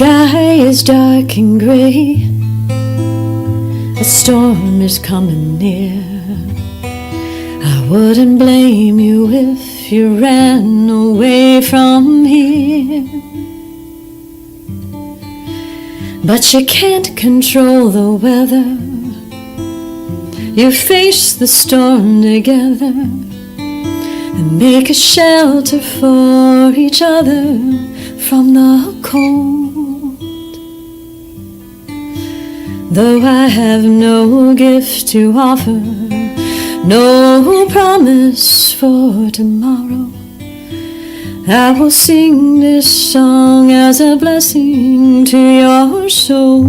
sky is dark and gray. A storm is coming near. I wouldn't blame you if you ran away from here. But you can't control the weather. You face the storm together and make a shelter for each other from the cold. Though I have no gift to offer, no promise for tomorrow, I will sing this song as a blessing to your soul.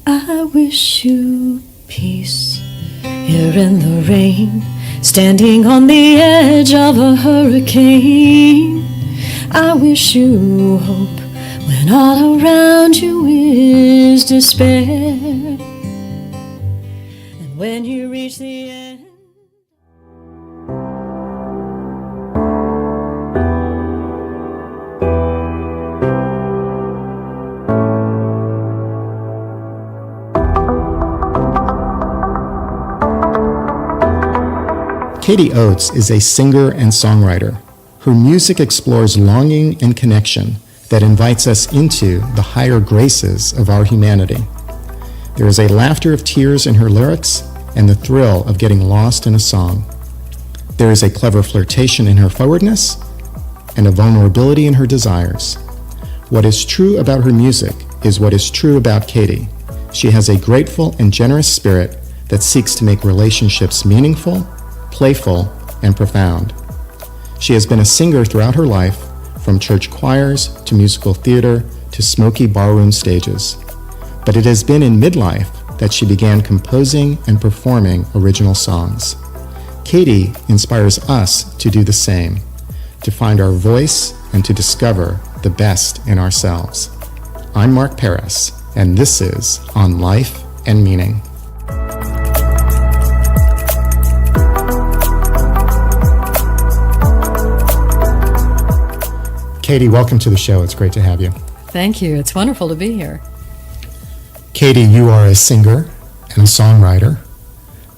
I wish you peace here in the rain, standing on the edge of a hurricane. I wish you hope when all around you is despair. And when you reach the end, Katie Oates is a singer and songwriter. Her music explores longing and connection that invites us into the higher graces of our humanity. There is a laughter of tears in her lyrics and the thrill of getting lost in a song. There is a clever flirtation in her forwardness and a vulnerability in her desires. What is true about her music is what is true about Katie. She has a grateful and generous spirit that seeks to make relationships meaningful, playful, and profound. She has been a singer throughout her life, from church choirs to musical theater to smoky barroom stages. But it has been in midlife that she began composing and performing original songs. Katie inspires us to do the same, to find our voice and to discover the best in ourselves. I'm Mark Paris, and this is On Life and Meaning. Katie, welcome to the show. It's great to have you. thank you. It's wonderful to be here. Katie, you are a singer and a songwriter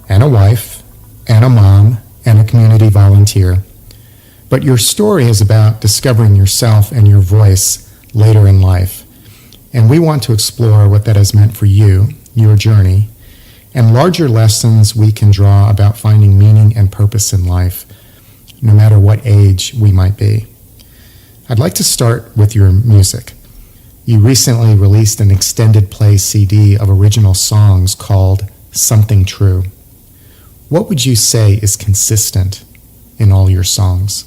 and a wife and a mom and a community volunteer. But your story is about discovering yourself and your voice later in life. And we want to explore what that has meant for you, your journey, and larger lessons we can draw about finding meaning and purpose in life, no matter what age we might be. I'd like to start with your music. You recently released an extended play CD of original songs called Something True. What would you say is consistent in all your songs?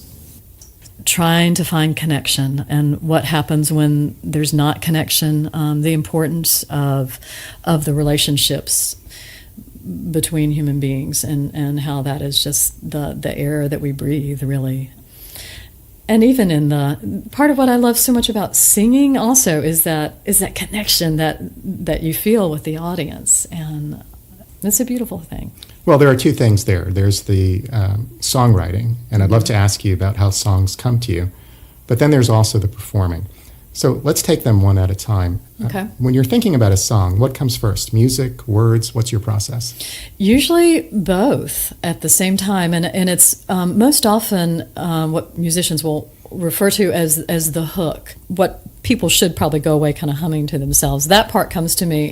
Trying to find connection and what happens when there's not connection, the importance of the relationships between human beings and how that is just the air that we breathe, really. And even in the part of what I love so much about singing also is that connection that you feel with the audience, and it's a beautiful thing. Well, there are two things there. There's the songwriting, and I'd love to ask you about how songs come to you, but then there's also the performing. So let's take them one at a time. Okay. When you're thinking about a song, what comes first? Music, words? What's your process? Usually both at the same time, and it's most often what musicians will refer to as the hook. What people should probably go away kind of humming to themselves. That part comes to me,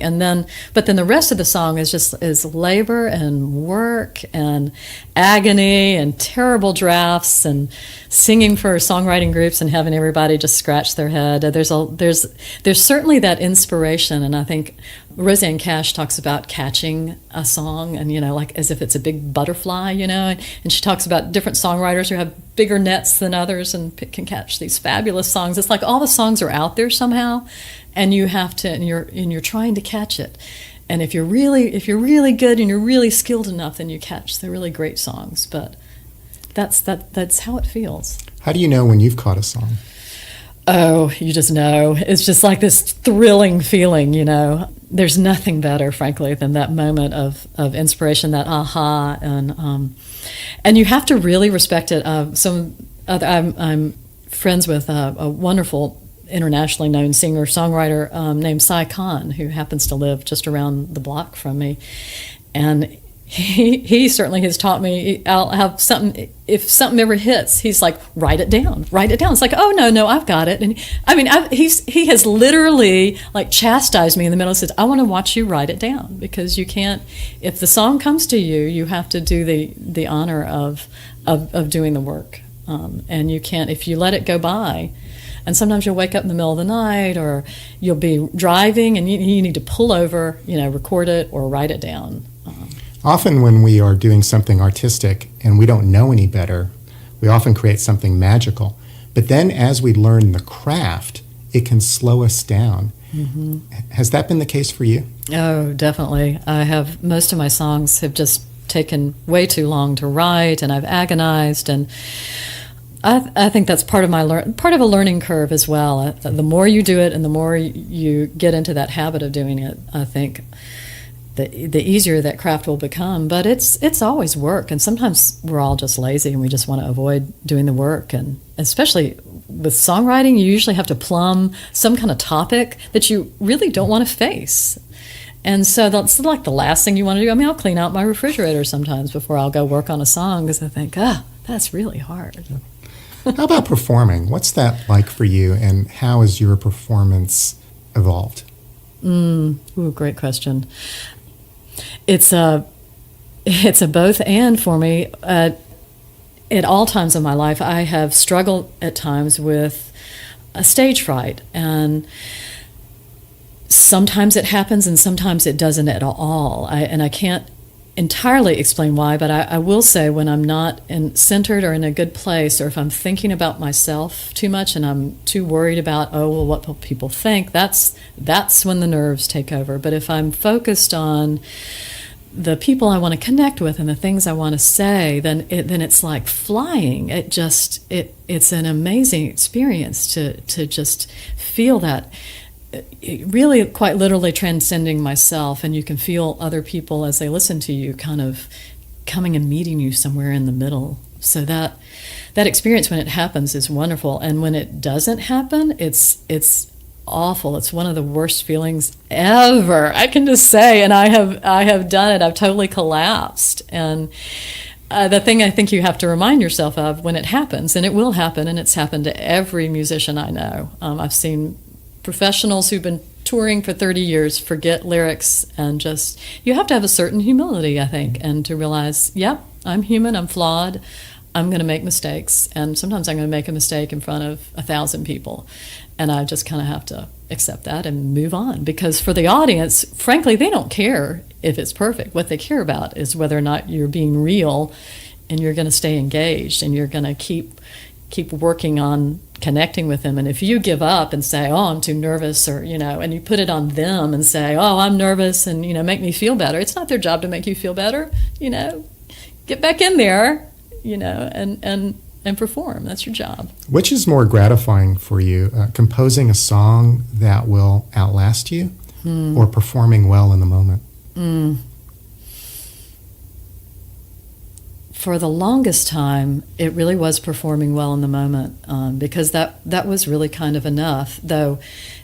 but then the rest of the song is labor and work and agony and terrible drafts and singing for songwriting groups and having everybody just scratch their head. There's certainly that inspiration, and I think Roseanne Cash talks about catching a song and, like as if it's a big butterfly, and she talks about different songwriters who have bigger nets than others and can catch these fabulous songs. It's like all the songs are out there somehow, and you have to, and you're trying to catch it. And if you're really good and you're really skilled enough, then you catch the really great songs. But that's how it feels. How do you know when you've caught a song? Oh, you just know. It's just like this thrilling feeling, There's nothing better, frankly, than that moment of inspiration, that aha, and you have to really respect it. I'm friends with a wonderful internationally known singer-songwriter named Cy Khan, who happens to live just around the block from me. And he certainly has taught me, I'll have something, if something ever hits, he's like, write it down. It's like, oh, no, I've got it. And I mean, he has literally like chastised me in the middle and said, I want to watch you write it down, because you can't, if the song comes to you, you have to do the honor of doing the work. And you can't, if you let it go by, and sometimes you'll wake up in the middle of the night, or you'll be driving and you need to pull over, record it or write it down. Often when we are doing something artistic and we don't know any better, we often create something magical. But then as we learn the craft, it can slow us down. Mm-hmm. Has that been the case for you? Oh, definitely. Most of my songs have just taken way too long to write, and I've agonized, and I think that's part of a learning curve as well. The more you do it and the more you get into that habit of doing it, I think the easier that craft will become. But it's always work, and sometimes we're all just lazy and we just want to avoid doing the work. And especially with songwriting, you usually have to plumb some kind of topic that you really don't want to face. And so that's like the last thing you want to do. I mean, I'll clean out my refrigerator sometimes before I'll go work on a song, because I think, that's really hard. How about performing? What's that like for you, and how has your performance evolved? Great question. It's a both and for me. At all times of my life, I have struggled at times with a stage fright, and sometimes it happens and sometimes it doesn't at all. I can't entirely explain why, but I will say when I'm not centered or in a good place, or if I'm thinking about myself too much and I'm too worried about, what will people think, that's when the nerves take over. But if I'm focused on the people I want to connect with and the things I want to say, then it's like flying. It's an amazing experience to just feel that. Really quite literally transcending myself, and you can feel other people as they listen to you kind of coming and meeting you somewhere in the middle. So that experience when it happens is wonderful, and when it doesn't happen, it's awful. It's one of the worst feelings ever, I can just say. And I have done it. I've totally collapsed. And the thing I think you have to remind yourself of when it happens, and it will happen, and it's happened to every musician I know. I've seen professionals who've been touring for 30 years forget lyrics, and just, you have to have a certain humility, I think, and to realize, yep, I'm human, I'm flawed, I'm going to make mistakes, and sometimes I'm going to make a mistake in front of 1,000 people, and I just kind of have to accept that and move on, because for the audience, frankly, they don't care if it's perfect. What they care about is whether or not you're being real, and you're going to stay engaged, and you're going to keep working on connecting with them. And if you give up and say, I'm too nervous, or, and you put it on them and say, I'm nervous, and, make me feel better. It's not their job to make you feel better, get back in there, and perform. That's your job. Which is more gratifying for you, composing a song that will outlast you, or performing well in the moment? For the longest time, it really was performing well in the moment, because that was really kind of enough. Though,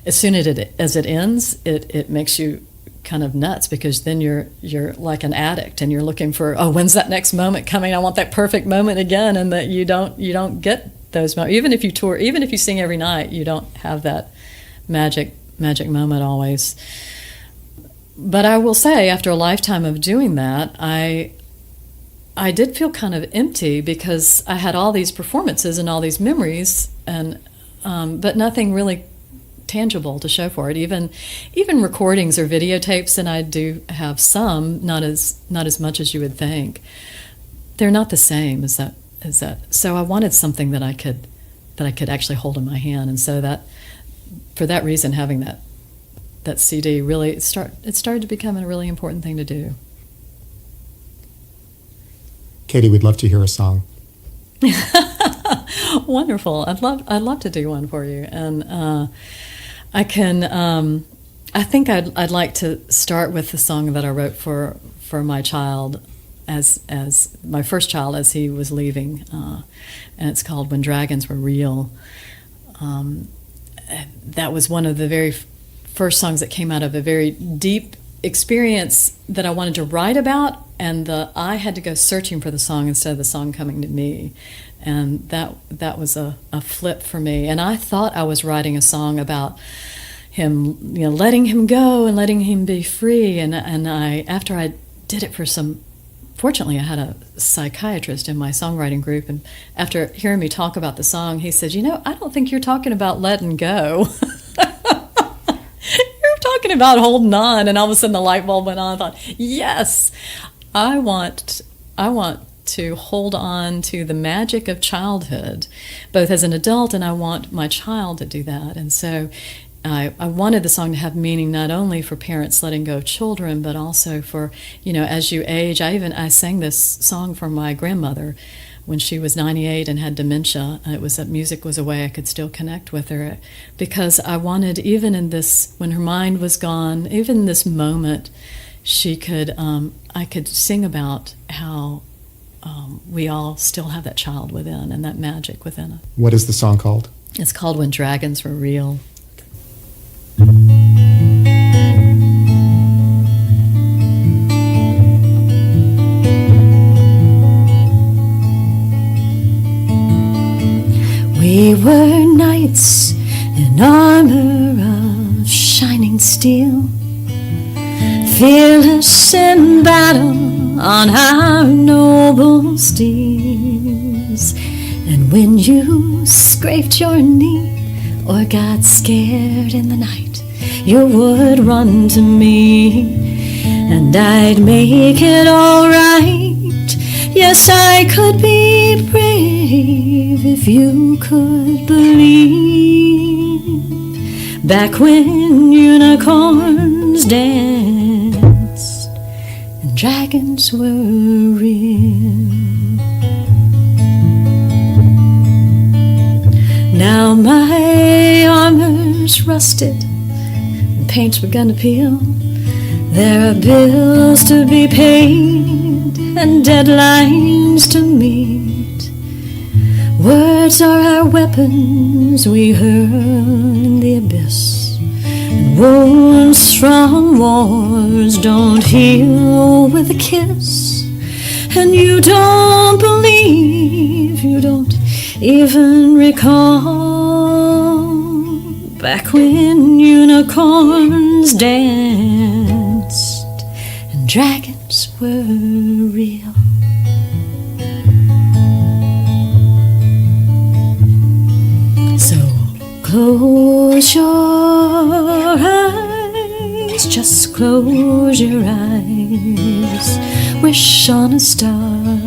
as soon as it ends, it makes you kind of nuts, because then you're like an addict, and you're looking for, when's that next moment coming? I want that perfect moment again, and that you don't get those moments. Even if you tour, even if you sing every night, you don't have that magic moment always. But I will say, after a lifetime of doing that, I did feel kind of empty, because I had all these performances and all these memories, and but nothing really tangible to show for it. Even recordings or videotapes, and I do have some, not as much as you would think. They're not the same as that. So I wanted something that I could actually hold in my hand, and so that, for that reason, having that CD really started to become a really important thing to do. Katie, we'd love to hear a song. Wonderful. I'd love to do one for you, and I can. I think I'd like to start with the song that I wrote for my child, as my first child as he was leaving, and it's called "When Dragons Were Real." That was one of the very first songs that came out of a very deep experience that I wanted to write about, and I had to go searching for the song instead of the song coming to me, and that was a flip for me. And I thought I was writing a song about him, letting him go and letting him be free. And I, after I did it for fortunately I had a psychiatrist in my songwriting group, and after hearing me talk about the song, he said, I don't think you're talking about letting go. You're talking about holding on. And all of a sudden the light bulb went on. I thought, yes, I want to hold on to the magic of childhood, both as an adult, and I want my child to do that. And so I wanted the song to have meaning not only for parents letting go of children, but also for, as you age. I sang this song for my grandmother when she was 98 and had dementia. Music was a way I could still connect with her, because I wanted, even in this, when her mind was gone, even in this moment, I could sing about how we all still have that child within and that magic within us. What is the song called? It's called "When Dragons Were Real." We were knights in armor of shining steel, fearless in battle on our noble steeds. And when you scraped your knee or got scared in the night, you would run to me, and I'd make it all right. Yes, I could be brave if you could believe. Back when unicorns danced and dragons were real. Now my armor's rusted and paint's begun to peel. There are bills to be paid and deadlines to meet. Words are our weapons we hurl in the abyss, and wounds from wars don't heal with a kiss. And you don't believe, you don't even recall, back when unicorns danced and dragons were real. So close your eyes, just close your eyes, wish on a star.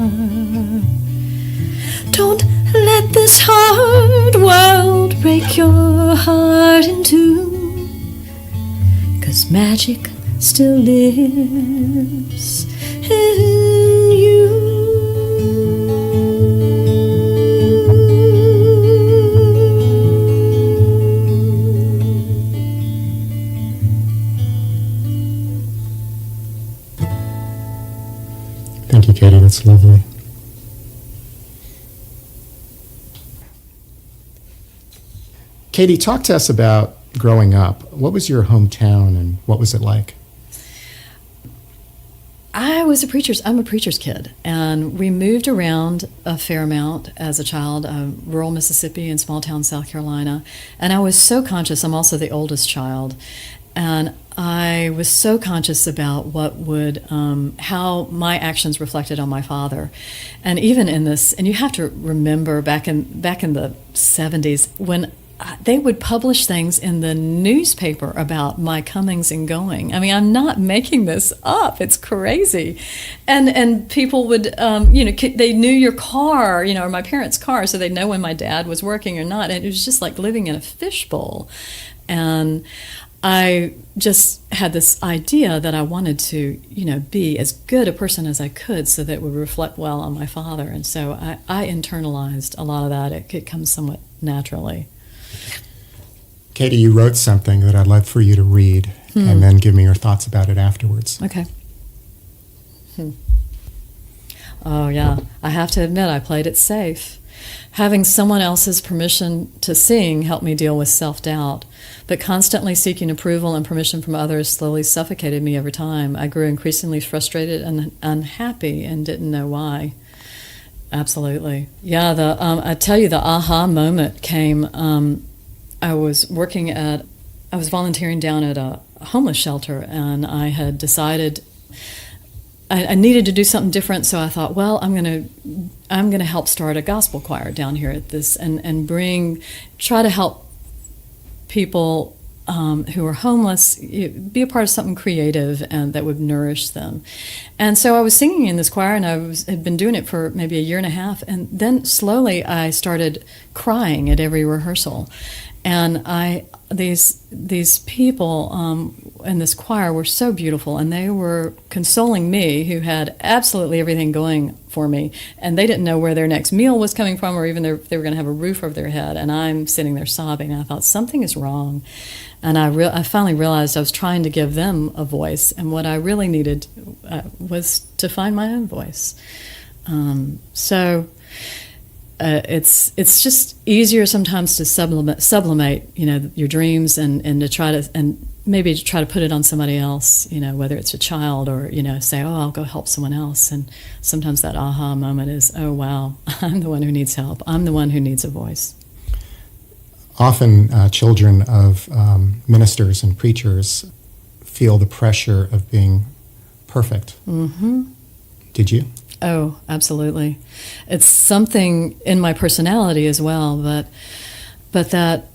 Don't let this hard world break your heart in two, 'cause magic still lives in you. Thank you, Katie. That's lovely. Katie, talk to us about growing up. What was your hometown and what was it like? I'm a preacher's kid, and we moved around a fair amount as a child, rural Mississippi and small town South Carolina, and I was so conscious. I'm also the oldest child, and I was so conscious about how my actions reflected on my father. And even in this, and you have to remember back in the 70s when they would publish things in the newspaper about my comings and going. I mean, I'm not making this up. It's crazy. And people would, they knew your car, or my parents' car, so they'd know when my dad was working or not. And it was just like living in a fishbowl. And I just had this idea that I wanted to, be as good a person as I could so that it would reflect well on my father. And so I internalized a lot of that. It comes somewhat naturally. Katie, you wrote something that I'd love for you to read and then give me your thoughts about it afterwards. Okay. Oh, yeah. I have to admit, I played it safe. Having someone else's permission to sing helped me deal with self-doubt, but constantly seeking approval and permission from others slowly suffocated me over time. I grew increasingly frustrated and unhappy and didn't know why. Absolutely. Yeah, I tell you, the aha moment came. I was volunteering down at a homeless shelter, and I had decided I needed to do something different, so I thought, well, I'm gonna help start a gospel choir down here at this, and try to help people who are homeless be a part of something creative and that would nourish them. And so I was singing in this choir, and had been doing it for maybe a year and a half, and then slowly I started crying at every rehearsal. And these people in this choir were so beautiful, and they were consoling me, who had absolutely everything going for me, and they didn't know where their next meal was coming from, or even if they were going to have a roof over their head. And I'm sitting there sobbing, and I thought, something is wrong. And I finally realized I was trying to give them a voice, and what I really needed was to find my own voice. It's just easier sometimes to sublimate, your dreams and to try to, and maybe to try to put it on somebody else, whether it's a child or, say, oh, I'll go help someone else. And sometimes that aha moment is, oh, wow, I'm the one who needs help. I'm the one who needs a voice. Often children of ministers and preachers feel the pressure of being perfect. Mm-hmm. Did you? Oh, absolutely. It's something in my personality as well, but that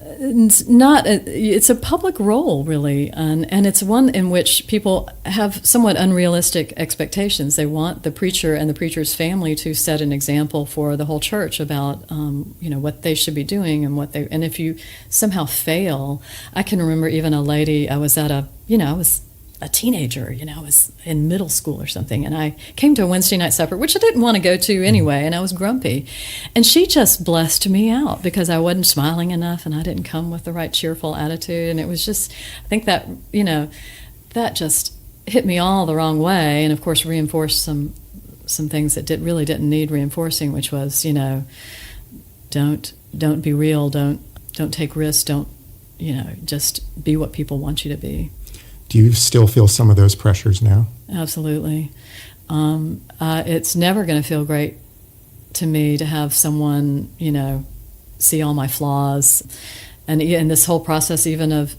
it's a public role, really, and it's one in which people have somewhat unrealistic expectations. They want the preacher and the preacher's family to set an example for the whole church about what they should be doing, and if you somehow fail. I can remember even a lady, I was a teenager, I was in middle school or something, and I came to a Wednesday night supper, which I didn't want to go to anyway, and I was grumpy. And she just blessed me out because I wasn't smiling enough, and I didn't come with the right cheerful attitude, and it was just, I think that, that just hit me all the wrong way, and of course reinforced some things that really didn't need reinforcing, which was, don't be real, don't take risks, don't, just be what people want you to be. Do you still feel some of those pressures now? Absolutely. It's never going to feel great to me to have someone, see all my flaws. And in this whole process even of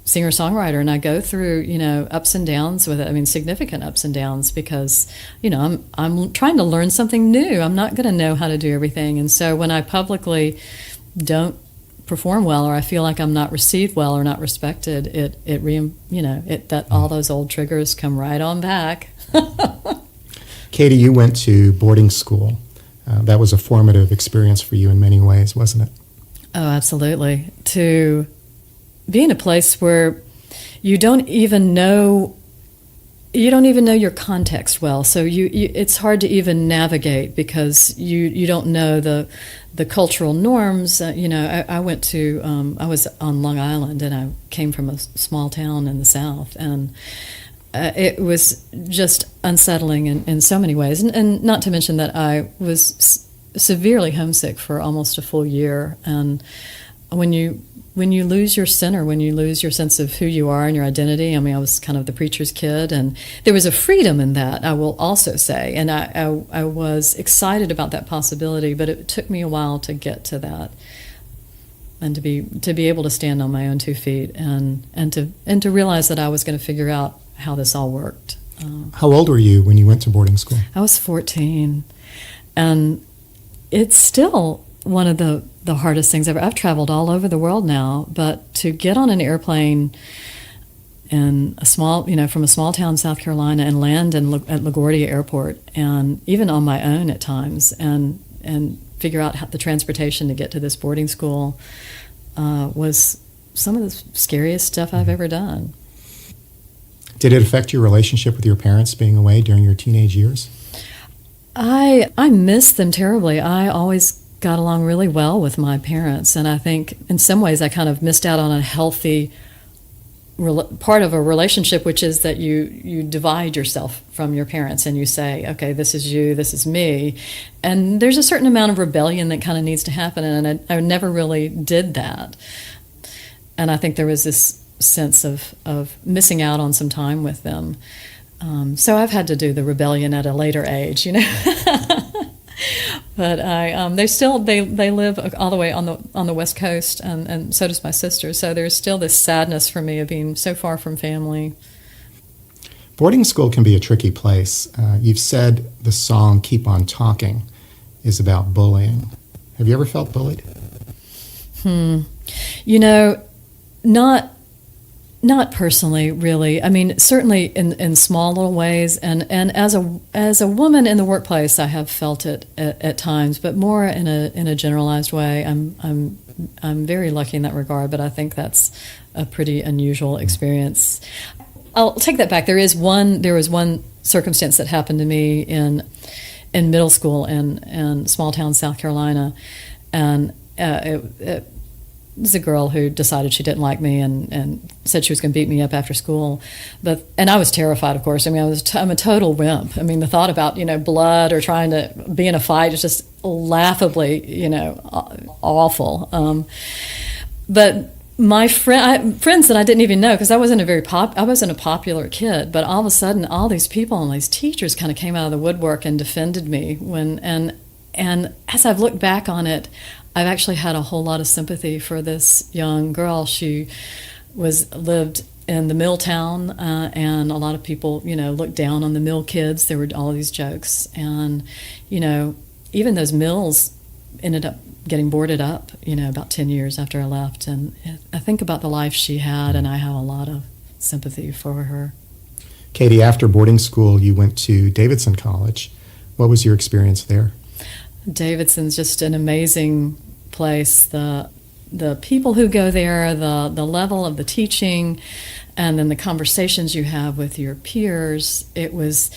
singer-songwriter, and I go through, ups and downs with it. I mean, significant ups and downs because, I'm trying to learn something new. I'm not going to know how to do everything. And so when I publicly don't perform well, or I feel like I'm not received well or not respected, all those old triggers come right on back. Katie, you went to boarding school. That was a formative experience for you in many ways, wasn't it? Oh, absolutely. To be in a place where you don't even know your context well, so it's hard to even navigate because you don't know the cultural norms. I went to I was on Long Island, and I came from a small town in the South, and it was just unsettling in so many ways, and not to mention that I was severely homesick for almost a full year. And when you lose your center, when you lose your sense of who you are and your identity, I was kind of the preacher's kid, and there was a freedom in that, I will also say, and I was excited about that possibility, but it took me a while to get to that, and to be able to stand on my own 2 feet, and to realize that I was going to figure out how this all worked. How old were you when you went to boarding school? I was 14, and it's still one of the hardest things ever. I've traveled all over the world now, but to get on an airplane in a small, from a small town in South Carolina and land at LaGuardia Airport, and even on my own at times, and figure out the transportation to get to this boarding school was some of the scariest stuff I've ever done. Did it affect your relationship with your parents being away during your teenage years? I miss them terribly. I always got along really well with my parents, and I think in some ways I kind of missed out on a healthy part of a relationship, which is that you divide yourself from your parents and you say, okay, this is you, this is me. And there's a certain amount of rebellion that kind of needs to happen, and I never really did that. And I think there was this sense of missing out on some time with them. So I've had to do the rebellion at a later age, you know. But they live all the way on the West Coast, and so does my sister. So there's still this sadness for me of being so far from family. Boarding school can be a tricky place. You've said the song "Keep on Talking" is about bullying. Have you ever felt bullied? You know, not personally, really. I mean, certainly in small little ways, and as a woman in the workplace, I have felt it at times, but more in a generalized way. I'm very lucky in that regard, but I think that's a pretty unusual experience. I'll take that back. There was one circumstance that happened to me in middle school in small town South Carolina, and it was a girl who decided she didn't like me and said she was going to beat me up after school. And I was terrified, of course. I mean, I'm a total wimp. I mean, the thought about, blood or trying to be in a fight is just laughably, awful. But my friends that I didn't even know, because I wasn't a popular kid, but all of a sudden, all these people and these teachers kind of came out of the woodwork and defended me. And as I've looked back on it, I've actually had a whole lot of sympathy for this young girl. She lived in the mill town, and a lot of people, looked down on the mill kids. There were all these jokes, and even those mills ended up getting boarded up, about 10 years after I left. And I think about the life she had, and I have a lot of sympathy for her. Katie, after boarding school, you went to Davidson College. What was your experience there? Davidson's just an amazing place. The people who go there, the level of the teaching, and then the conversations you have with your peers. It was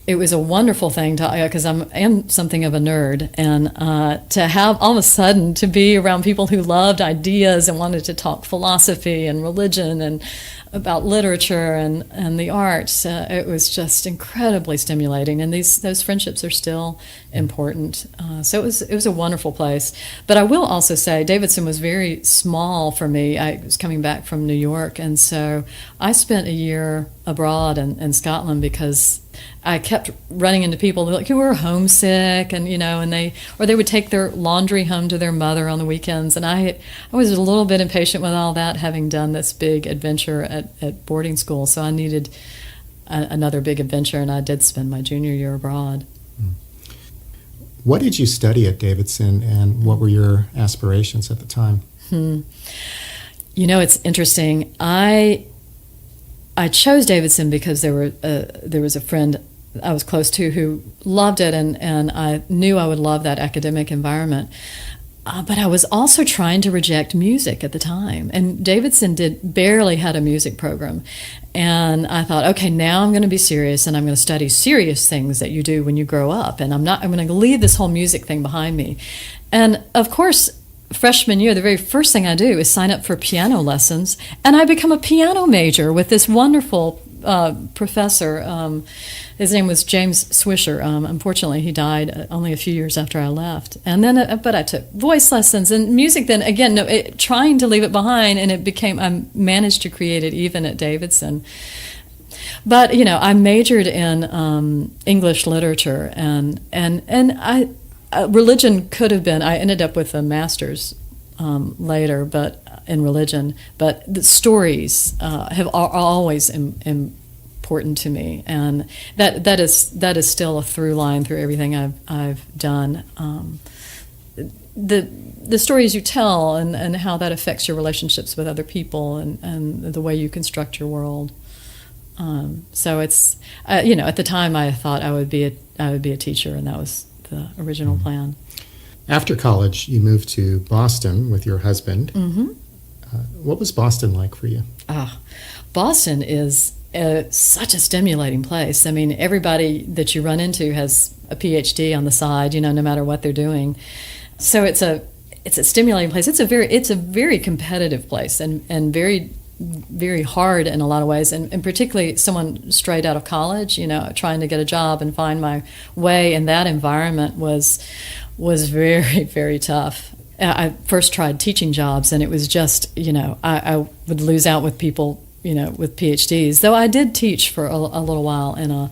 a wonderful thing because I am something of a nerd, and to have all of a sudden to be around people who loved ideas and wanted to talk philosophy and religion and about literature and the arts. It was just incredibly stimulating, and those friendships are still important. So it was a wonderful place. But I will also say Davidson was very small for me. I was coming back from New York, and so I spent a year abroad in Scotland because I kept running into people who were homesick, and they would take their laundry home to their mother on the weekends, and I was a little bit impatient with all that, having done this big adventure at boarding school. So I needed another big adventure, and I did spend my junior year abroad. What did you study at Davidson, and what were your aspirations at the time? It's interesting. I chose Davidson because there was a friend I was close to who loved it, and I knew I would love that academic environment. But I was also trying to reject music at the time, and Davidson barely had a music program. And I thought, okay, now I'm going to be serious, and I'm going to study serious things that you do when you grow up, and I'm going to leave this whole music thing behind me. And of course, freshman year, the very first thing I do is sign up for piano lessons, and I become a piano major with this wonderful professor. His name was James Swisher. Unfortunately, he died only a few years after I left. And then, but I took voice lessons and music. Then again, trying to leave it behind, and I managed to create it even at Davidson. But I majored in English literature, and I. Religion could have been. I ended up with a master's later, but in religion. But the stories are always important to me, and that is still a through line through everything I've done. The stories you tell and how that affects your relationships with other people and the way you construct your world. So it's at the time I thought I would be a teacher, and that was the original plan. After college, you moved to Boston with your husband. Mm-hmm. What was Boston like for you? Boston is such a stimulating place. I mean, everybody that you run into has a PhD on the side, no matter what they're doing. So it's a stimulating place. It's a very competitive place and very very hard in a lot of ways, and particularly someone straight out of college, trying to get a job and find my way in that environment was very, very tough. I first tried teaching jobs, and it was just, I would lose out with people, with PhDs, though I did teach for a little while in a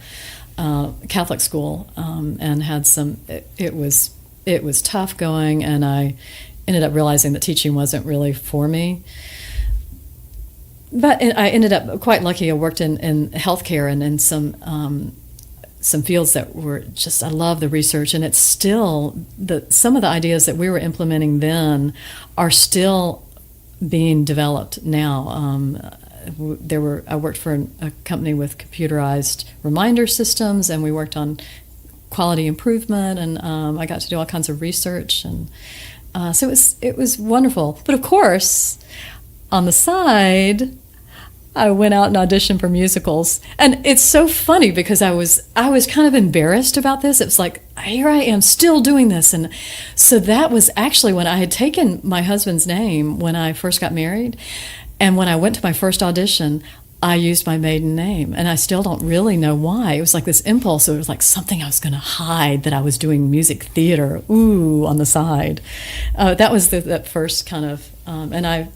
Catholic school, and had some, it was tough going, and I ended up realizing that teaching wasn't really for me. But I ended up quite lucky. I worked in healthcare and in some fields that were just, I love the research, and it's still, some of the ideas that we were implementing then are still being developed now. I worked for a company with computerized reminder systems, and we worked on quality improvement, and I got to do all kinds of research, and so it was wonderful. But of course, on the side, I went out and auditioned for musicals, and it's so funny because I was kind of embarrassed about this. It was like, here I am still doing this, and so that was actually when I had taken my husband's name when I first got married, and when I went to my first audition, I used my maiden name, and I still don't really know why. It was like this impulse. It was like something I was going to hide, that I was doing music theater, on the side. That was that first kind of, and I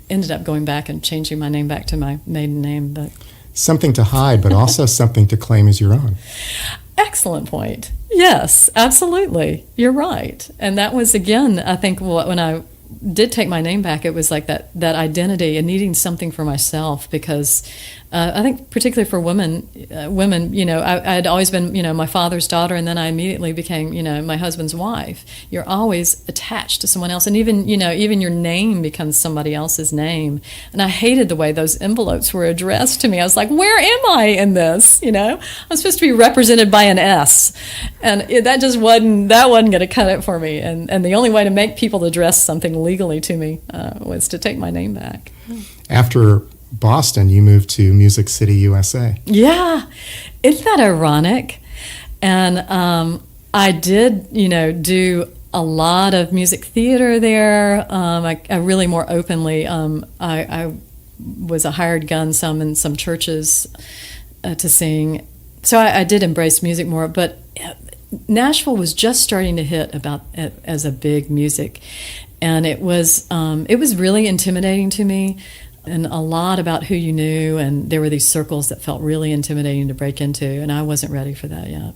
ended up going back and changing my name back to my maiden name. But something to hide, but also something to claim as your own. Excellent point. Yes, absolutely. You're right. And that was, again, I think when I did take my name back, it was like that identity and needing something for myself, because I think particularly for women, I had always been, my father's daughter, and then I immediately became, my husband's wife. You're always attached to someone else, and even your name becomes somebody else's name. And I hated the way those envelopes were addressed to me. I was like, where am I in this? I'm supposed to be represented by an S, and that wasn't going to cut it for me. And the only way to make people address something legally to me was to take my name back. After Boston, you moved to Music City, USA. Yeah, isn't that ironic? And I did, do a lot of music theater there. I really more openly, I was a hired gun some in some churches to sing. So I did embrace music more, but Nashville was just starting to hit as a big music. And it was really intimidating to me, and a lot about who you knew, and there were these circles that felt really intimidating to break into, and I wasn't ready for that yet.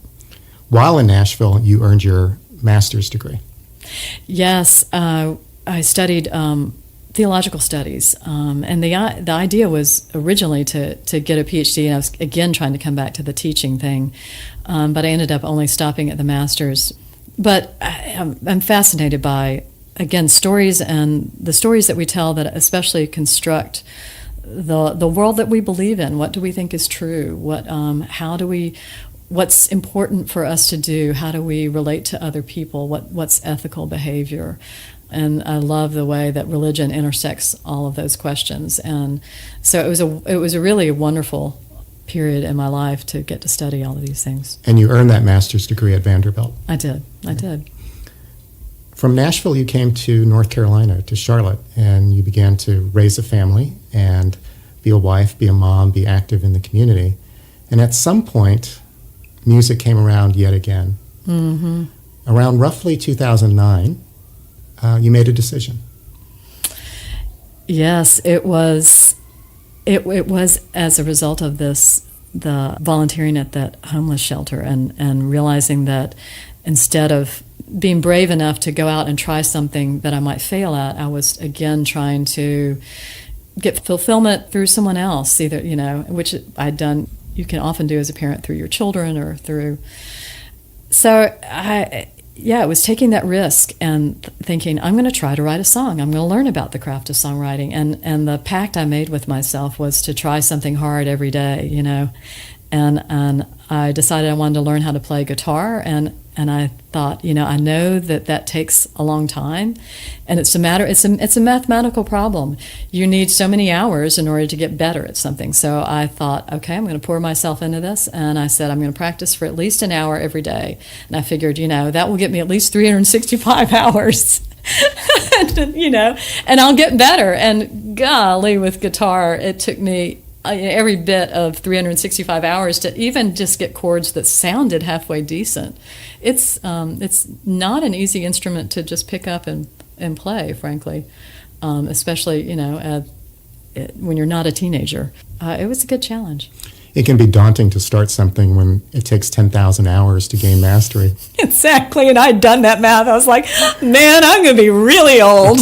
While in Nashville, you earned your master's degree. Yes, I studied theological studies, and the idea was originally to get a PhD, and I was again trying to come back to the teaching thing, but I ended up only stopping at the master's. But I'm fascinated by, again, stories, and the stories that we tell that especially construct the world that we believe in. What do we think is true? What's important for us to do? How do we relate to other people? What's ethical behavior? And I love the way that religion intersects all of those questions. And so it was a really wonderful period in my life to get to study all of these things. And you earned that master's degree at Vanderbilt. I did. From Nashville, you came to North Carolina, to Charlotte, and you began to raise a family and be a wife, be a mom, be active in the community. And at some point, music came around yet again. Mm-hmm. Around roughly 2009, you made a decision. Yes, it was as a result of the volunteering at that homeless shelter, and realizing that instead of being brave enough to go out and try something that I might fail at, I was again trying to get fulfillment through someone else, either, which I'd done, you can often do as a parent through your children or through. So it was taking that risk and thinking, I'm going to try to write a song. I'm going to learn about the craft of songwriting. And the pact I made with myself was to try something hard every day, And I decided I wanted to learn how to play guitar, and I thought, I know that takes a long time, and it's a mathematical problem. You need so many hours in order to get better at something. So I thought, okay, I'm going to pour myself into this, and I said I'm going to practice for at least an hour every day. And I figured, that will get me at least 365 hours. And I'll get better. And golly, with guitar, it took me every bit of 365 hours to even just get chords that sounded halfway decent. It's not an easy instrument to just pick up and play, frankly, especially, when you're not a teenager. It was a good challenge. It can be daunting to start something when it takes 10,000 hours to gain mastery. Exactly, and I'd done that math. I was like, man, I'm going to be really old.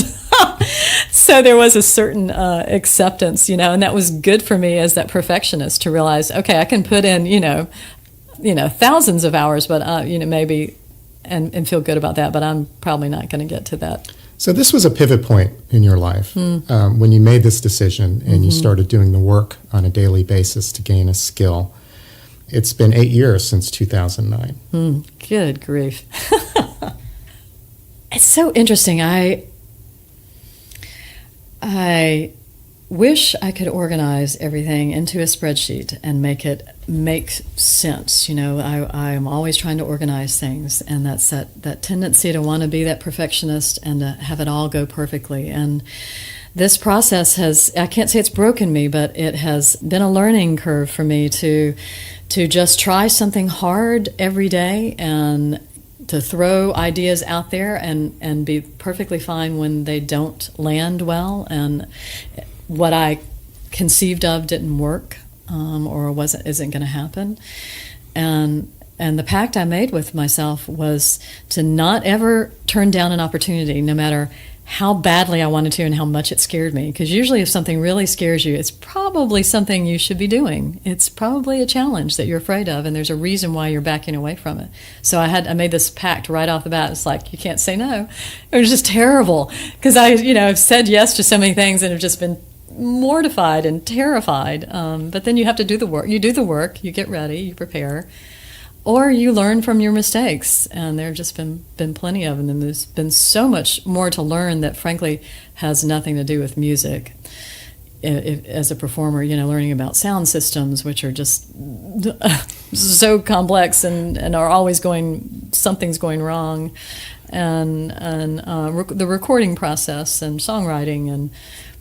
So there was a certain acceptance, and that was good for me as that perfectionist to realize, okay, I can put in, thousands of hours, but maybe and feel good about that, but I'm probably not going to get to that. So this was a pivot point in your life when you made this decision and you started doing the work on a daily basis to gain a skill. It's been 8 years since 2009. Good grief. It's so interesting. I wish I could organize everything into a spreadsheet and make it make sense. I am always trying to organize things, and that's that tendency to want to be that perfectionist and to have it all go perfectly. And this process I can't say it's broken me, but it has been a learning curve for me to just try something hard every day and to throw ideas out there and be perfectly fine when they don't land well and what I conceived of didn't work or isn't going to happen. And the pact I made with myself was to not ever turn down an opportunity, no matter how badly I wanted to and how much it scared me. Because usually if something really scares you, it's probably something you should be doing. It's probably a challenge that you're afraid of, and there's a reason why you're backing away from it. So I made this pact right off the bat. It's like, you can't say no. It was just terrible because I've said yes to so many things and have just been mortified and terrified. But then you have to do the work. You do the work, you get ready, you prepare. Or you learn from your mistakes, and there have just been plenty of them. And there's been so much more to learn that, frankly, has nothing to do with music. As a performer, learning about sound systems, which are just so complex and are always something's going wrong, and the recording process and songwriting and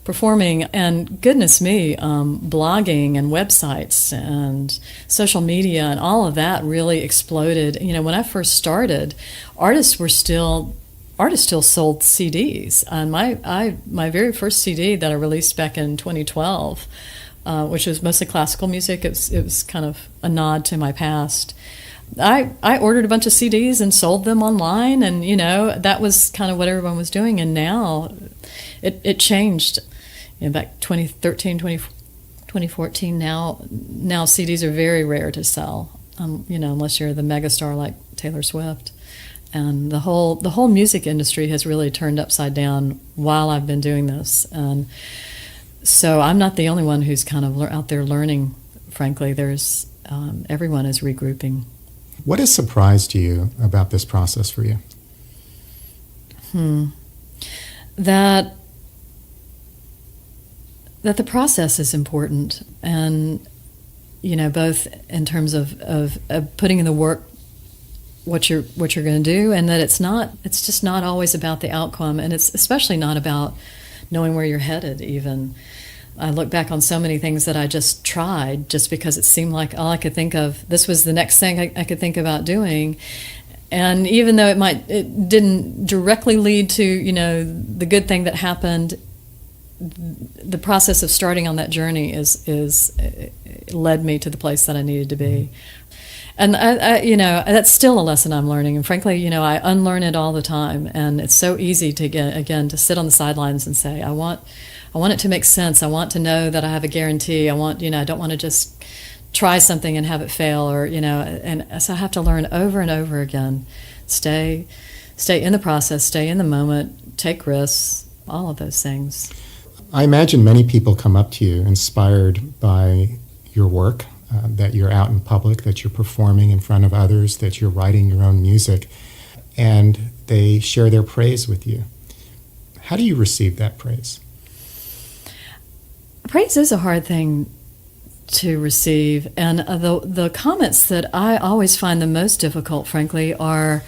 performing, and goodness me, blogging and websites and social media and all of that really exploded. When I first started, artists still sold CDs. And my very first CD that I released back in 2012, which was mostly classical music, it was kind of a nod to my past. I ordered a bunch of CDs and sold them online, and that was kind of what everyone was doing. And now it changed. Back 2013, 2014, now CDs are very rare to sell, unless you're the megastar like Taylor Swift. And the whole music industry has really turned upside down while I've been doing this. And so I'm not the only one who's kind of out there learning, frankly. There's everyone is regrouping. What has surprised you about this process for you? That the process is important, and both in terms of putting in the work, what you're going to do, and that it's just not always about the outcome, and it's especially not about knowing where you're headed. Even I look back on so many things that I just tried just because it seemed like all I could think of. This was the next thing I could think about doing. And even though it didn't directly lead to the good thing that happened, the process of starting on that journey is led me to the place that I needed to be. And I that's still a lesson I'm learning. And frankly, I unlearn it all the time. And it's so easy to to sit on the sidelines and say, I want it to make sense. I want to know that I have a guarantee. I don't want to just try something and have it fail, or and so I have to learn over and over again. Stay in the process, stay in the moment, take risks, all of those things. I imagine many people come up to you inspired by your work, that you're out in public, that you're performing in front of others, that you're writing your own music, and they share their praise with you. How do you receive that praise? Praise is a hard thing to receive, and the comments that I always find the most difficult, frankly, are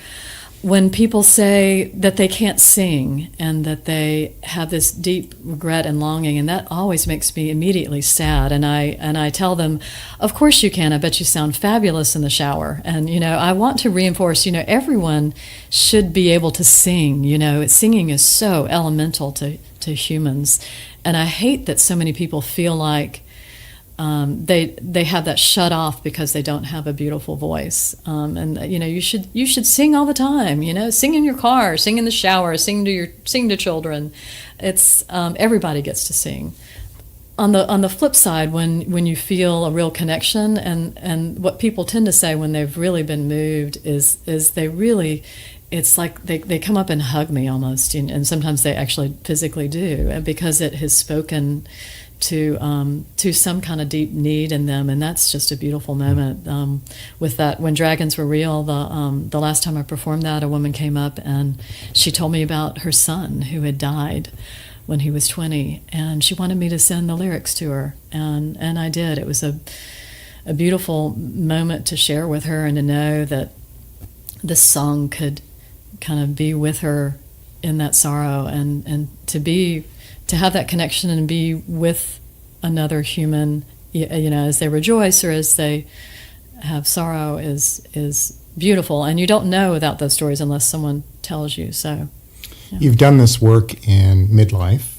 when people say that they can't sing and that they have this deep regret and longing, and that always makes me immediately sad. And I tell them, of course you can. I bet you sound fabulous in the shower. And I want to reinforce, everyone should be able to sing. Singing is so elemental to humans, and I hate that so many people feel like they have that shut off because they don't have a beautiful voice. And you should sing all the time. Sing in your car, sing in the shower, sing to children. It's everybody gets to sing. On the flip side, when you feel a real connection, and what people tend to say when they've really been moved is they really, it's like they come up and hug me almost, and sometimes they actually physically do, because it has spoken to some kind of deep need in them, and that's just a beautiful moment. With that, when Dragons Were Real, the last time I performed that, a woman came up and she told me about her son who had died when he was 20, and she wanted me to send the lyrics to her, and I did. It was a beautiful moment to share with her, and to know that this song could kind of be with her in that sorrow, and to have that connection and be with another human, as they rejoice or as they have sorrow is beautiful. And you don't know without those stories unless someone tells you. So, yeah. You've done this work in midlife,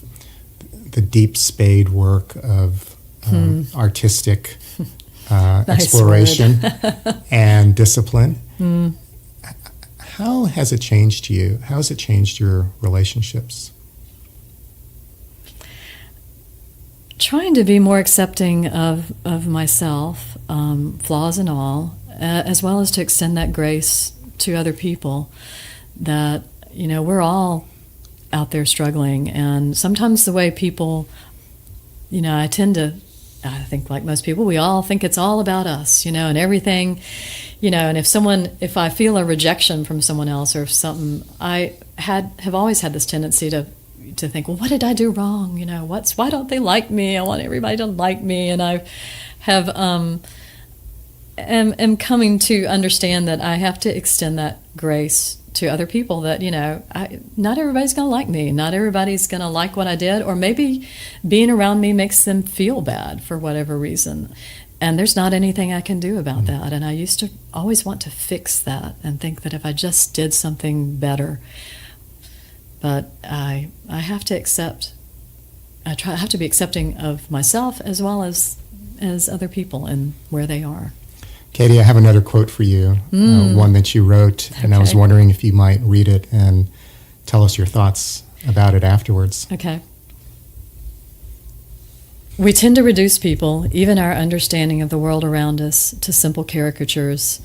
the deep spade work of artistic exploration and discipline. How has it changed you? How has it changed your relationships? Trying to be more accepting of myself, flaws and all, as well as to extend that grace to other people, that we're all out there struggling. And sometimes the way people, I think like most people, we all think it's all about us, and everything, and if I feel a rejection from someone else or something, I have always had this tendency to think, well, what did I do wrong? Why don't they like me? I want everybody to like me. And I have am coming to understand that I have to extend that grace to other people, that not everybody's going to like me, not everybody's going to like what I did, or maybe being around me makes them feel bad for whatever reason, and there's not anything I can do about that. And I used to always want to fix that and think that if I just did something better. But I have to accept. I have to be accepting of myself as well as other people and where they are. Katie, I have another quote for you, one that you wrote, and I was wondering if you might read it and tell us your thoughts about it afterwards. Okay. We tend to reduce people, even our understanding of the world around us, to simple caricatures.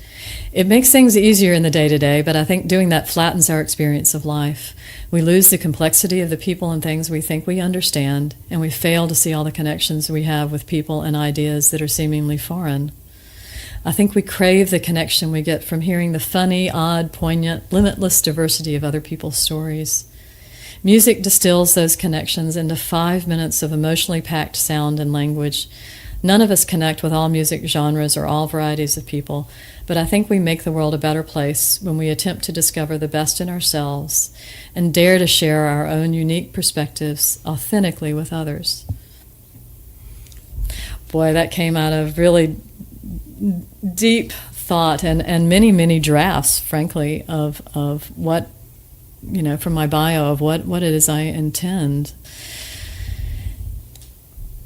It makes things easier in the day-to-day, but I think doing that flattens our experience of life. We lose the complexity of the people and things we think we understand, and we fail to see all the connections we have with people and ideas that are seemingly foreign. I think we crave the connection we get from hearing the funny, odd, poignant, limitless diversity of other people's stories. Music distills those connections into 5 minutes of emotionally packed sound and language. None of us connect with all music genres or all varieties of people, but I think we make the world a better place when we attempt to discover the best in ourselves and dare to share our own unique perspectives authentically with others. Boy, that came out of really deep thought and many, many drafts, frankly, of what, from my bio of what it is I intend.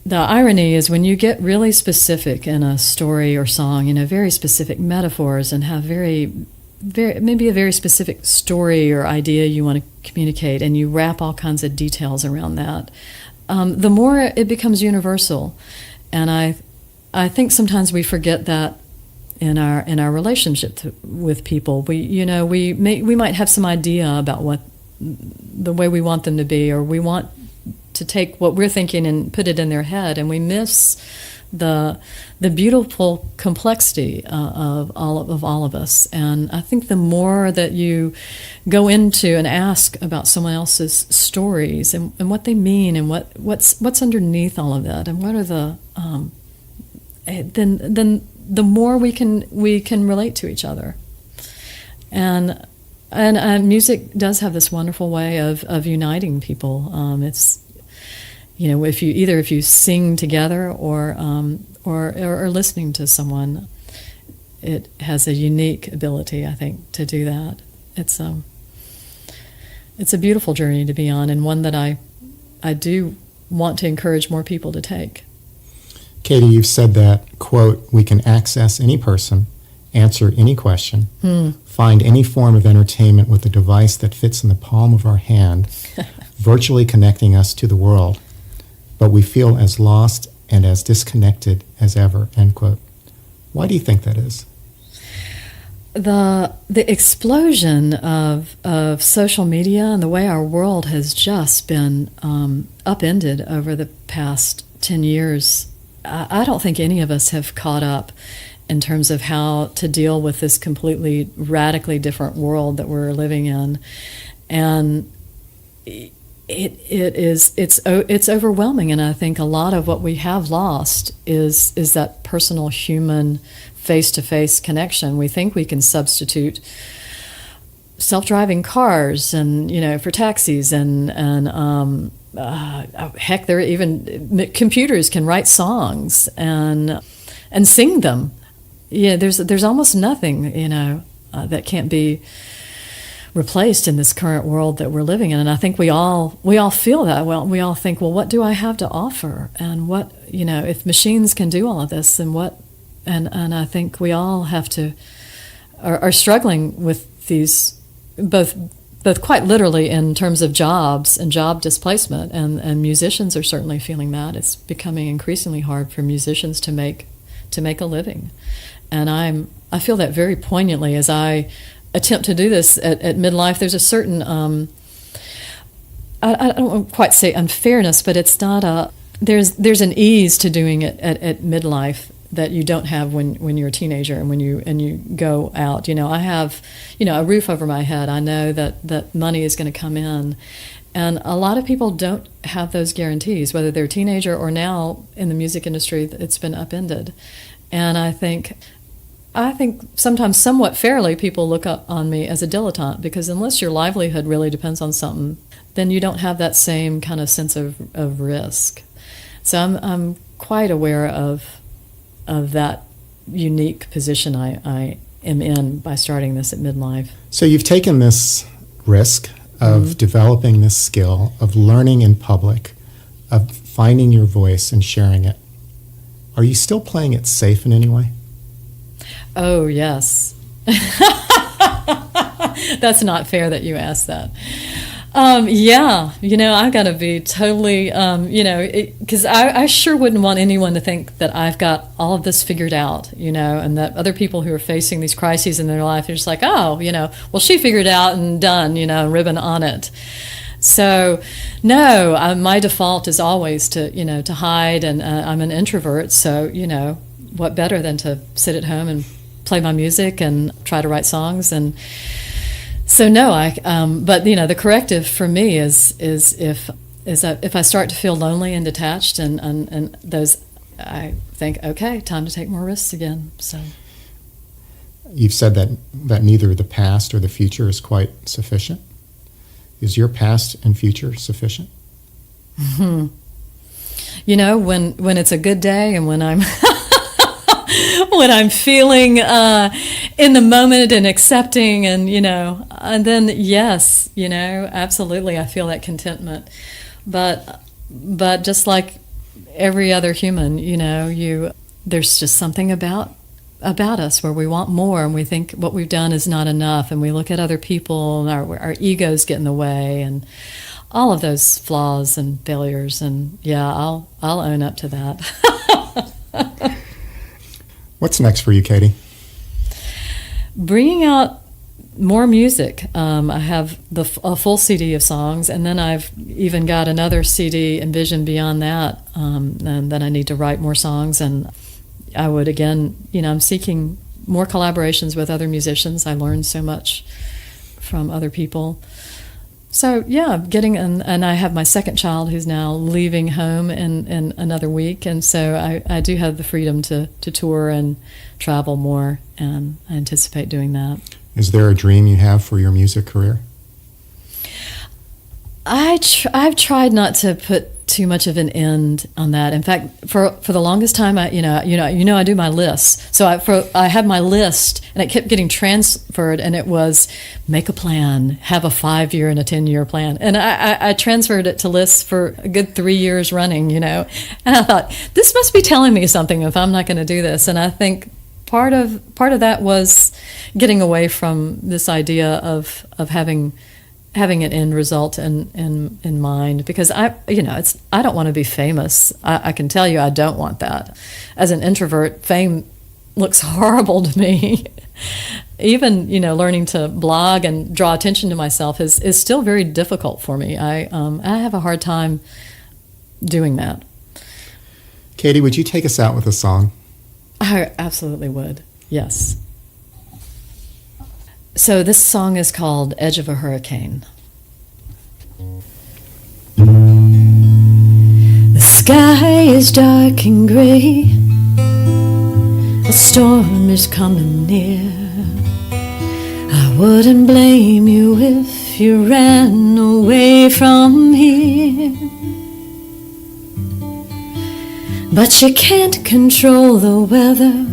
The irony is when you get really specific in a story or song, very specific metaphors, and have maybe a very specific story or idea you want to communicate, and you wrap all kinds of details around that, the more it becomes universal. And I think sometimes we forget that in our relationship with people. We might have some idea about what the way we want them to be, or we want to take what we're thinking and put it in their head, and we miss the beautiful complexity of all of us. And I think the more that you go into and ask about someone else's stories and what they mean and what's underneath all of that, and what are the then the more we can relate to each other. And And music does have this wonderful way of uniting people. It's, if you sing together or listening to someone, it has a unique ability, I think, to do that. It's a beautiful journey to be on, and one that I do want to encourage more people to take. Katie, you've said that, quote, we can access any person, answer any question, find any form of entertainment with a device that fits in the palm of our hand, virtually connecting us to the world, but we feel as lost and as disconnected as ever, end quote. Why do you think that is? The explosion of social media and the way our world has just been upended over the past 10 years, I don't think any of us have caught up in terms of how to deal with this completely radically different world that we're living in. And it's overwhelming, and I think a lot of what we have lost is that personal human face-to-face connection. We think we can substitute self-driving cars and for taxis and heck, there are even computers can write songs and sing them. Yeah, there's almost nothing that can't be replaced in this current world that we're living in. And I think we all feel that. Well, we all think, well, what do I have to offer? And what, if machines can do all of this, and what, and I think we all have to, are struggling with these, both quite literally in terms of jobs and job displacement, and musicians are certainly feeling that. It's becoming increasingly hard for musicians to make a living. And I feel that very poignantly as I attempt to do this at midlife. There's a certain, I don't quite say unfairness, but it's not there's an ease to doing it at midlife that you don't have when you're a teenager and when you go out. I have, a roof over my head. I know that money is going to come in. And a lot of people don't have those guarantees, whether they're a teenager or now in the music industry, it's been upended. And I think sometimes somewhat fairly people look up on me as a dilettante, because unless your livelihood really depends on something, then you don't have that same kind of sense of risk. So I'm quite aware of that unique position I am in by starting this at midlife. So you've taken this risk of developing this skill, of learning in public, of finding your voice and sharing it. Are you still playing it safe in any way? Oh, yes. That's not fair that you asked that. Yeah, I've got to be totally, because I sure wouldn't want anyone to think that I've got all of this figured out, and that other people who are facing these crises in their life are just like, oh, well, she figured it out and done, ribbon on it. So, no, my default is always to hide, and I'm an introvert, so, what better than to sit at home and play my music and try to write songs. And so no, but the corrective for me is if I start to feel lonely and detached and those, I think, okay, time to take more risks again. So you've said that neither the past or the future is quite sufficient. Is your past and future sufficient? Mm-hmm. When it's a good day and when I'm when I'm feeling in the moment and accepting, and then yes, absolutely, I feel that contentment. But just like every other human, there's just something about us where we want more, and we think what we've done is not enough, and we look at other people, and our egos get in the way, and all of those flaws and failures. And yeah, I'll own up to that. What's next for you, Katie? Bringing out more music. I have a full CD of songs, and then I've even got another CD envisioned beyond that, and then I need to write more songs. And I would, again, I'm seeking more collaborations with other musicians. I learned so much from other people. So yeah, and I have my second child who's now leaving home in another week, and so I do have the freedom to tour and travel more, and I anticipate doing that. Is there a dream you have for your music career? I've tried not to put too much of an end on that. In fact, for the longest time, I do my lists. So I had my list, and it kept getting transferred, and it was make a plan, have a 5-year and a 10-year plan, and I transferred it to lists for a good 3 years running, and I thought this must be telling me something if I'm not going to do this, and I think part of that was getting away from this idea of having an end result in mind, because I don't want to be famous. I can tell you I don't want that. As an introvert, fame looks horrible to me. Even learning to blog and draw attention to myself is still very difficult for me. I have a hard time doing that. Katie, would you take us out with a song? I absolutely would. Yes. So this song is called Edge of a Hurricane. The sky is dark and gray. A storm is coming near. I wouldn't blame you if you ran away from here. But you can't control the weather.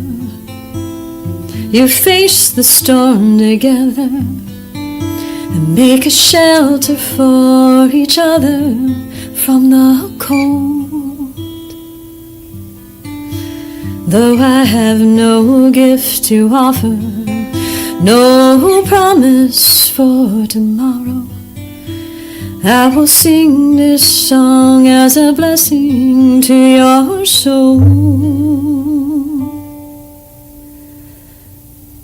You face the storm together and make a shelter for each other from the cold. Though I have no gift to offer, no promise for tomorrow, I will sing this song as a blessing to your soul.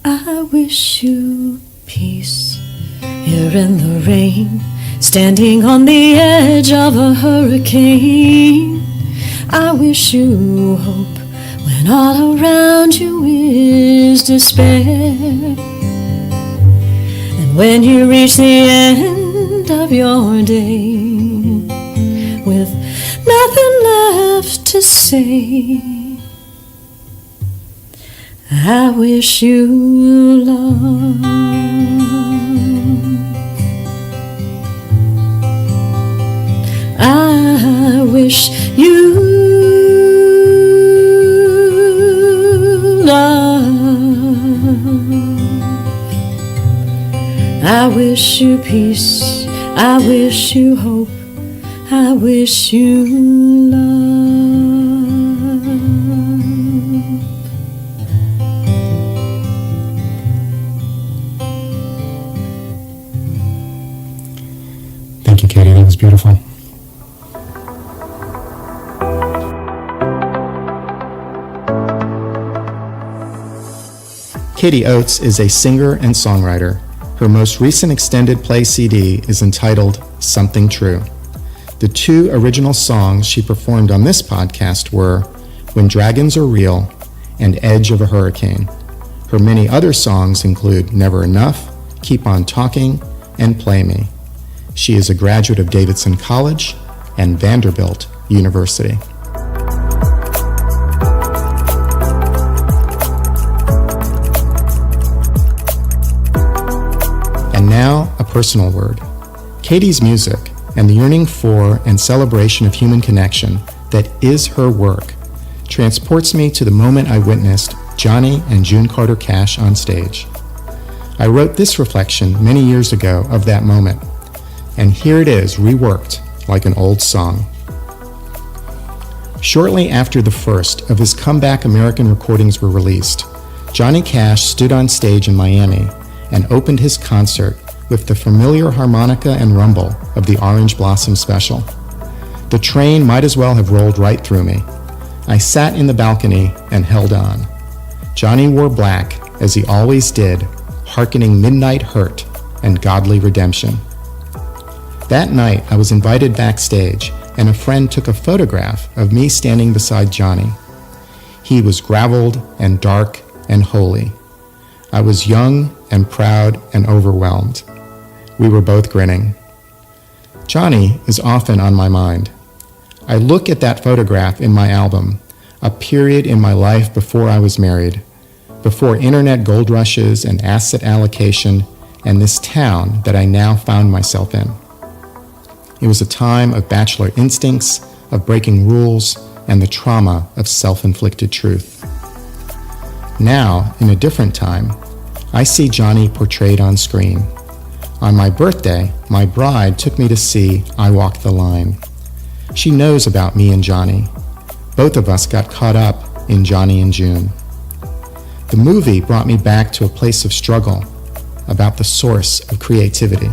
I wish you peace here in the rain, standing on the edge of a hurricane. I wish you hope when all around you is despair. And when you reach the end of your day with nothing left to say, I wish you love. I wish you love. I wish you peace. I wish you hope. I wish you love. Thank you, Katie. That was beautiful. Katie Oates is a singer and songwriter. Her most recent extended play CD is entitled Something True. The 2 original songs she performed on this podcast were When Dragons Are Real and Edge of a Hurricane. Her many other songs include Never Enough, Keep On Talking, and Play Me. She is a graduate of Davidson College and Vanderbilt University. And now, a personal word. Katie's music and the yearning for and celebration of human connection that is her work transports me to the moment I witnessed Johnny and June Carter Cash on stage. I wrote this reflection many years ago of that moment, and here it is reworked like an old song. Shortly after the first of his comeback American recordings were released, Johnny Cash stood on stage in Miami and opened his concert with the familiar harmonica and rumble of the Orange Blossom Special. The train might as well have rolled right through me. I sat in the balcony and held on. Johnny wore black, as he always did, hearkening Midnight Hurt and Godly Redemption. That night, I was invited backstage, and a friend took a photograph of me standing beside Johnny. He was graveled and dark and holy. I was young and proud and overwhelmed. We were both grinning. Johnny is often on my mind. I look at that photograph in my album, a period in my life before I was married. before internet gold rushes and asset allocation and this town that I now found myself in. It was a time of bachelor instincts, of breaking rules, and the trauma of self-inflicted truth. Now, in a different time, I see Johnny portrayed on screen. On my birthday, my bride took me to see I Walk the Line. She knows about me and Johnny. Both of us got caught up in Johnny and June. The movie brought me back to a place of struggle, about the source of creativity.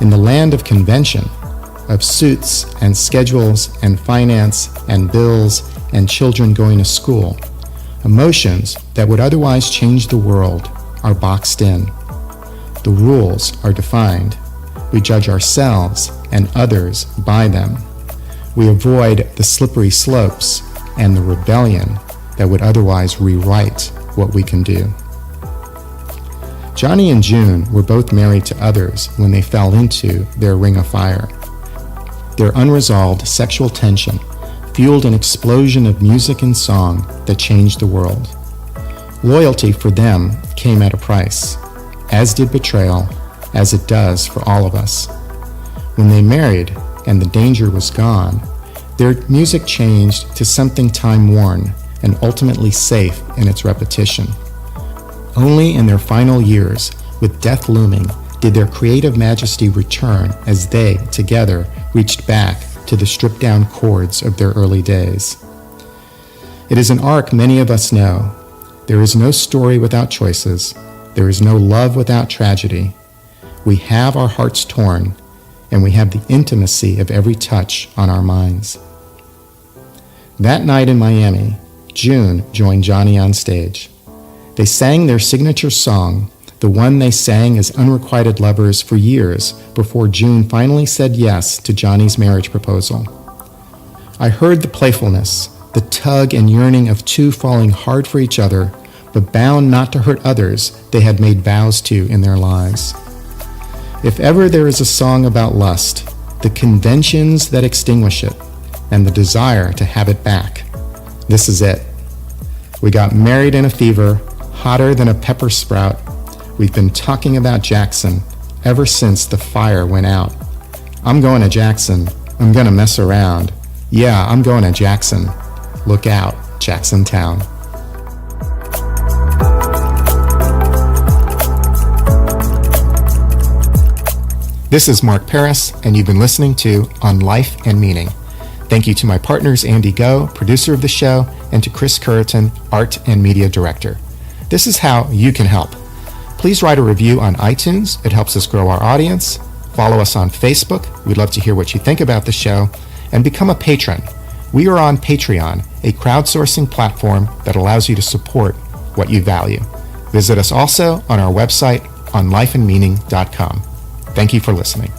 In the land of convention, of suits and schedules and finance and bills and children going to school, emotions that would otherwise change the world are boxed in. The rules are defined. We judge ourselves and others by them. We avoid the slippery slopes and the rebellion that would otherwise rewrite what we can do. Johnny and June were both married to others when they fell into their ring of fire. Their unresolved sexual tension fueled an explosion of music and song that changed the world. Loyalty for them came at a price, as did betrayal, as it does for all of us. When they married and the danger was gone, their music changed to something time-worn and ultimately safe in its repetition. Only in their final years, with death looming, did their creative majesty return as they, together, reached back to the stripped-down chords of their early days. It is an arc many of us know. There is no story without choices. There is no love without tragedy. We have our hearts torn, and we have the intimacy of every touch on our minds. That night in Miami, June joined Johnny on stage. They sang their signature song, the one they sang as unrequited lovers for years before June finally said yes to Johnny's marriage proposal. I heard the playfulness, the tug and yearning of two falling hard for each other, but bound not to hurt others they had made vows to in their lives. If ever there is a song about lust, the conventions that extinguish it, and the desire to have it back, this is it. We got married in a fever, hotter than a pepper sprout. We've been talking about Jackson ever since the fire went out. I'm going to Jackson. I'm going to mess around. Yeah, I'm going to Jackson. Look out, Jackson Town. This is Mark Paris, and you've been listening to On Life and Meaning. Thank you to my partners Andy Go, producer of the show, and to Chris Curriton, art and media director. This is how you can help. Please write a review on iTunes. It helps us grow our audience. Follow us on Facebook. We'd love to hear what you think about the show. And become a patron. We are on Patreon, a crowdsourcing platform that allows you to support what you value. Visit us also on our website, onlifeandmeaning.com. Thank you for listening.